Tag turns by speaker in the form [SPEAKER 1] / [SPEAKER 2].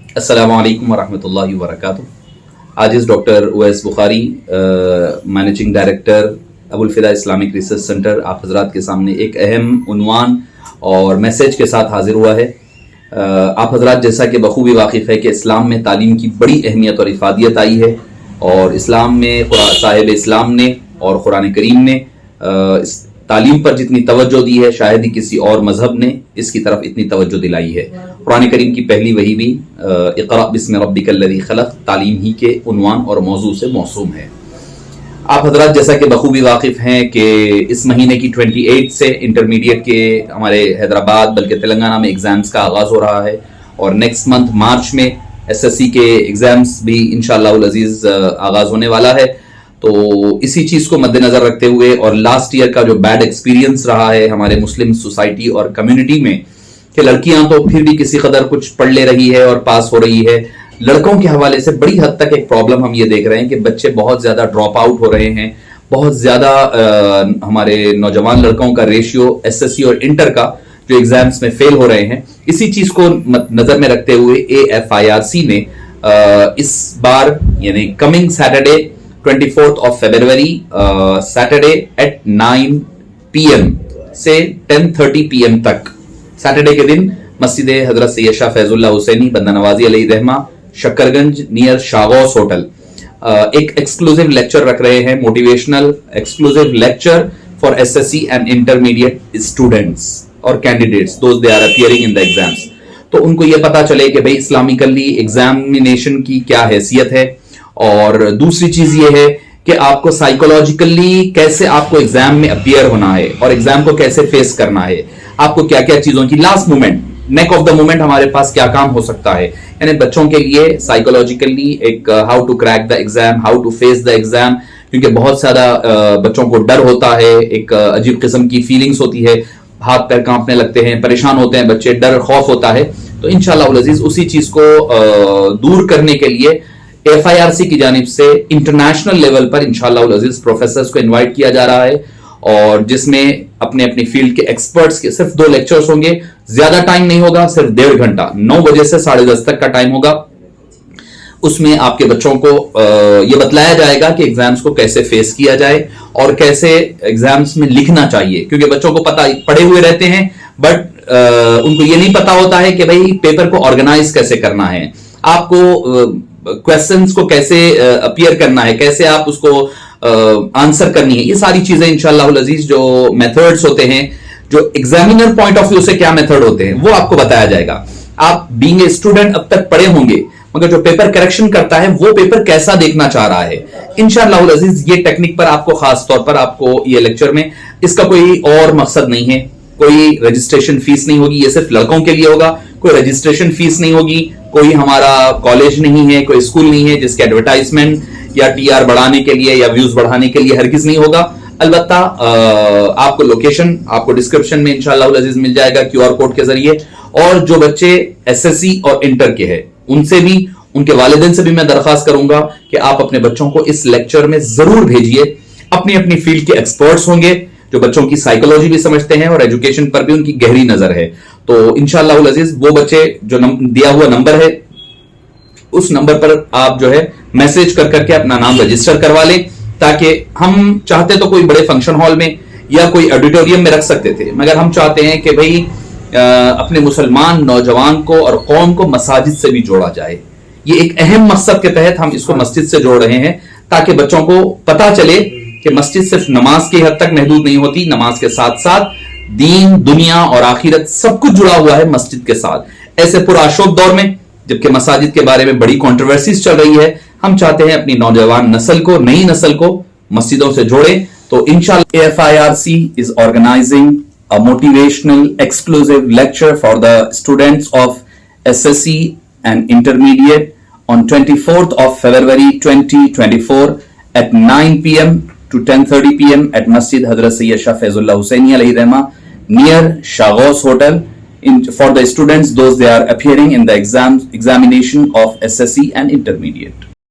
[SPEAKER 1] अस्सलामु अलैकुम वरहमतुल्लाहि वबरकातुहू। आज इस doctor Owais Bukhari managing director Abul फिदा इस्लामिक रिसर्च सेंटर आप हजरात के सामने एक अहम उन्वान और मैसेज के साथ हाजिर हुआ है। आप हजरात जैसा कि बखूबी वाकिफ़ है कि इस्लाम में तालीम की बड़ी अहमियत और इफादियत आई है और इस्लाम में साहिब इस्लाम ने और कुरान करीम ने इस तालीम पर जितनी तवज्जो दी है शायद ही किसी और मजहब ने इसकी तरफ इतनी तवज्जो दिलाई है। कुरान करीम की पहली वही भी इक़रा बिस्मि रब्बिकल्लज़ी खलक़ तालीम ही के उन्वान और मौजू से मौसूम है। आप हजरात जैसा कि बखूबी वाकिफ़ हैं कि इस महीने की 28 से इंटरमीडिएट के हमारे हैदराबाद बल्कि तेलंगाना में एग्ज़ाम्स का आगाज़ हो रहा है और नेक्स्ट मंथ मार्च में SSC के एग्ज़ाम्स भी इंशाअल्लाह अज़ीज़ आगाज़ होने वाला है। तो इसी चीज़ को मद्देनज़र रखते हुए और लास्ट ईयर का जो बैड एक्सपीरियंस रहा है हमारे मुस्लिम सोसाइटी और कम्युनिटी में कि लड़कियां तो फिर भी किसी कदर कुछ पढ़ ले रही है और पास हो रही है, लड़कों के हवाले से बड़ी हद तक एक प्रॉब्लम हम ये देख रहे हैं कि बच्चे बहुत ज़्यादा ड्रॉप आउट हो रहे हैं। बहुत ज़्यादा हमारे नौजवान लड़कों का रेशियो SSC और इंटर का जो एग्जाम्स में फेल हो रहे हैं। इसी चीज़ को नज़र में रखते हुए AFIRC ने इस बार यानी coming Saturday 24th of February Saturday at 9 PM से 10:30 PM तक सैटरडे के दिन मस्जिद हजरत सैयद शाह फैजुल्लाह हुसैनी बंदा नवाजी अलैहि रहमा शक्करगंज नियर शागौस होटल एक एक्सक्लूसिव लेक्चर रख रहे हैं, motivational exclusive lecture for SSC and intermediate students और candidates those they are appearing in the exams. तो उनको ये पता चले कि भाई इस्लामिकली एग्जामिनेशन की क्या हैसियत है और दूसरी चीज ये है कि आपको साइकोलॉजिकली कैसे आपको एग्जाम में अपीयर होना है और एग्जाम को कैसे फेस करना है, आपको क्या क्या चीजों की last moment neck of the moment हमारे पास क्या काम हो सकता है। यानी बच्चों के लिए साइकोलॉजिकली एक how to crack the exam, how to face the exam, क्योंकि बहुत ज्यादा बच्चों को डर होता है, एक अजीब किस्म की फीलिंग्स होती है, हाथ पैर कांपने लगते हैं, परेशान होते हैं बच्चे, डर खौफ होता है। तो इंशाअल्लाह अज़ीज़ उसी चीज को दूर करने के लिए FIRC की जानिब से इंटरनेशनल लेवल पर इंशाअल्लाह अज़ीज़ प्रोफेसर्स को इनवाइट किया जा रहा है और जिसमें अपने अपनी फील्ड के एक्सपर्ट्स के सिर्फ 2 लेक्चर्स होंगे, ज्यादा टाइम नहीं होगा, सिर्फ 1.5 घंटा 9 बजे से 10:30 तक का टाइम होगा। उसमें आपके बच्चों को यह बतलाया जाएगा कि एग्जाम्स को कैसे फेस किया जाए और कैसे एग्जाम्स में लिखना चाहिए, क्योंकि बच्चों को पता पढ़े हुए रहते हैं बट उनको ये नहीं पता होता है कि भाई पेपर को ऑर्गेनाइज कैसे करना है, आपको क्वेश्चंस को कैसे अपीयर करना है, कैसे आप उसको आंसर करनी है। ये सारी चीजें इंशाअल्लाह अज़ीज़ जो मेथड्स होते हैं, जो एग्जामिनर पॉइंट ऑफ व्यू से क्या मेथड होते हैं वो आपको बताया जाएगा। आप बीइंग ए स्टूडेंट अब तक पढ़े होंगे मगर जो पेपर करेक्शन करता है वो पेपर कैसा देखना चाह रहा है, इंशाअल्लाह अज़ीज़ ये टेक्निक पर आपको खास तौर पर आपको ये लेक्चर में, इसका कोई और मकसद नहीं है, कोई रजिस्ट्रेशन फीस नहीं होगी, ये सिर्फ लड़कों के लिए होगा, कोई रजिस्ट्रेशन फीस नहीं होगी, कोई हमारा कॉलेज नहीं है, कोई स्कूल नहीं है जिसके एडवर्टाइजमेंट या TR बढ़ाने के लिए या व्यूज बढ़ाने के लिए हरगिज नहीं होगा। अलबत्ता आपको लोकेशन आपको डिस्क्रिप्शन में इंशाअल्लाह अज़ीज़ मिल जाएगा QR कोड के जरिए। और जो बच्चे SSC और इंटर के हैं उनसे भी, उनके वालिदैन से भी मैं दरख्वास्त करूंगा कि आप अपने बच्चों को इस लेक्चर में जरूर भेजिए। अपनी अपनी फील्ड के एक्सपर्ट्स होंगे जो बच्चों की साइकोलॉजी भी समझते हैं और एजुकेशन पर भी उनकी गहरी नजर है। तो इंशाअल्लाह अज़ीज़ वो बच्चे जो दिया हुआ नंबर है उस नंबर पर आप जो है मैसेज कर करके अपना नाम रजिस्टर करवा लें, ताकि हम चाहते तो कोई बड़े फंक्शन हॉल में या कोई ऑडिटोरियम में रख सकते थे, मगर हम चाहते हैं कि भाई अपने मुसलमान नौजवान को और कौम को मसाजिद से भी जोड़ा जाए। ये एक अहम मकसद के तहत हम इसको मस्जिद से जोड़ रहे हैं, ताकि बच्चों को पता चले कि मस्जिद सिर्फ नमाज की हद तक महदूद नहीं होती, नमाज के साथ साथ दीन, दुनिया और आखिरत सब कुछ जुड़ा हुआ है मस्जिद के साथ। ऐसे पुराशोक दौर में जबकि मसाजिद के बारे में बड़ी कंट्रोवर्सीज चल रही है, हम चाहते हैं अपनी नौजवान नस्ल को, नई नस्ल को मस्जिदों से जोड़ें। तो इंशाअल्लाह AFIRC is organizing a motivational exclusive lecture for the students of SSC and intermediate on 24th of February 2024 at 9 PM to 10:30 PM at Masjid Hazrat Sayyid Shah Faizullahi Husaini alayhi rahma near Shagos Hotel for the students those they are appearing in the examination of SSC and intermediate.